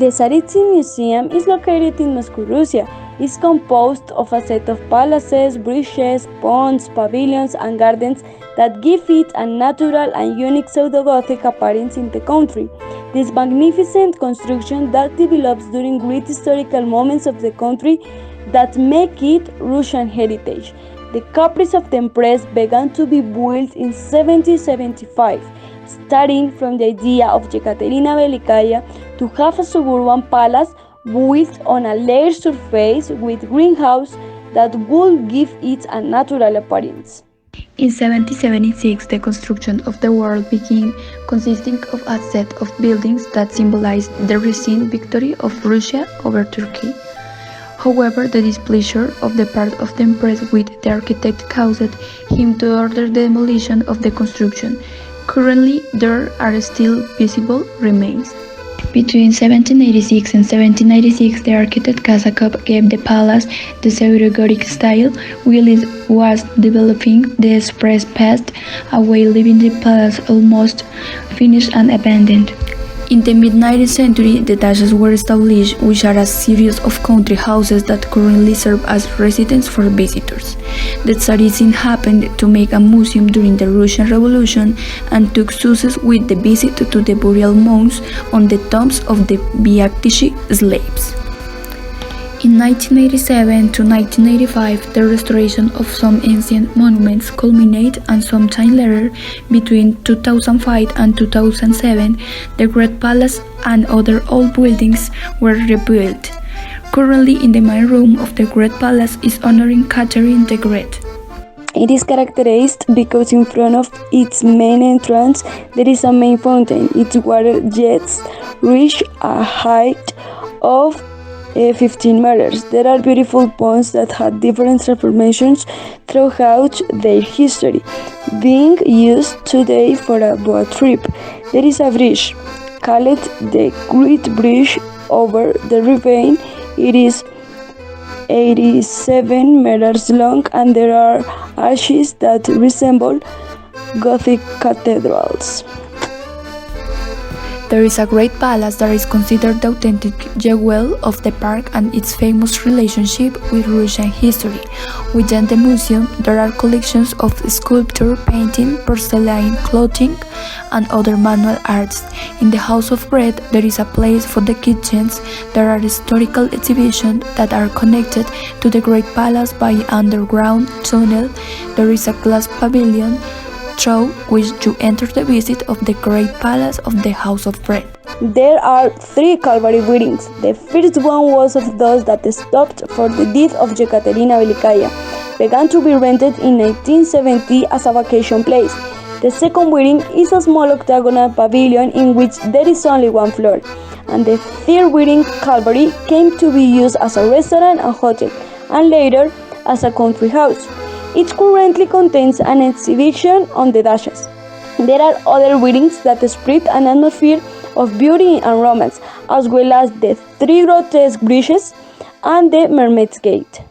The Tsaritsyn Museum is located in Moscow, Russia. It's composed of a set of palaces, bridges, ponds, pavilions, and gardens that give it a natural and unique pseudo-Gothic appearance in the country. This magnificent construction that develops during great historical moments of the country that make it Russian heritage. The caprice of the Empress began to be built in 1775, starting from the idea of Yekaterina Velikaya to have a suburban palace built on a layered surface with greenhouse that would give it a natural appearance. In 1776, the construction of the wall began, consisting of a set of buildings that symbolized the recent victory of Russia over Turkey. However, the displeasure of the part of the Empress with the architect caused him to order the demolition of the construction. Currently, there are still visible remains. Between 1786 and 1796, the architect Kazakov gave the palace the pseudo-Gothic style, while it was developing the Empress passed away, leaving the palace almost finished and abandoned. In the mid-19th century, the dachas were established, which are a series of country houses that currently serve as residences for visitors. The Tsaritsyn happened to make a museum during the Russian Revolution and took success with the visit to the burial mounds on the tombs of the Vyakhtchi slaves. In 1987 to 1985, the restoration of some ancient monuments culminated, and sometime later, between 2005 and 2007, the Great Palace and other old buildings were rebuilt. Currently, in the main room of the Great Palace is honoring Catherine the Great. It is characterized because in front of its main entrance there is a main fountain. Its water jets reach a height of 15 meters. There are beautiful ponds that had different transformations throughout their history, being used today for a boat trip. There is a bridge, called the Great Bridge over the ravine. It is 87 meters long, and there are arches that resemble Gothic cathedrals. There is a great palace that is considered the authentic jewel of the park and its famous relationship with Russian history. Within the museum, there are collections of sculpture, painting, porcelain, clothing, and other manual arts. In the House of Bread, there is a place for the kitchens. There are historical exhibitions that are connected to the Great Palace by an underground tunnel. There is a glass pavilion through which you enter the visit of the Great Palace of the House of Bread. There are 3 Calvary weddings. The first one was of those that stopped for the death of Yekaterina Velikaya. Began to be rented in 1970 as a vacation place. The second wedding is a small octagonal pavilion in which there is only 1 floor. And the third wedding, Calvary, came to be used as a restaurant and hotel, and later as a country house. It currently contains an exhibition on the dachas. There are other weddings that spread an atmosphere of beauty and romance, as well as the 3 grotesque bridges and the Mermaid's Gate.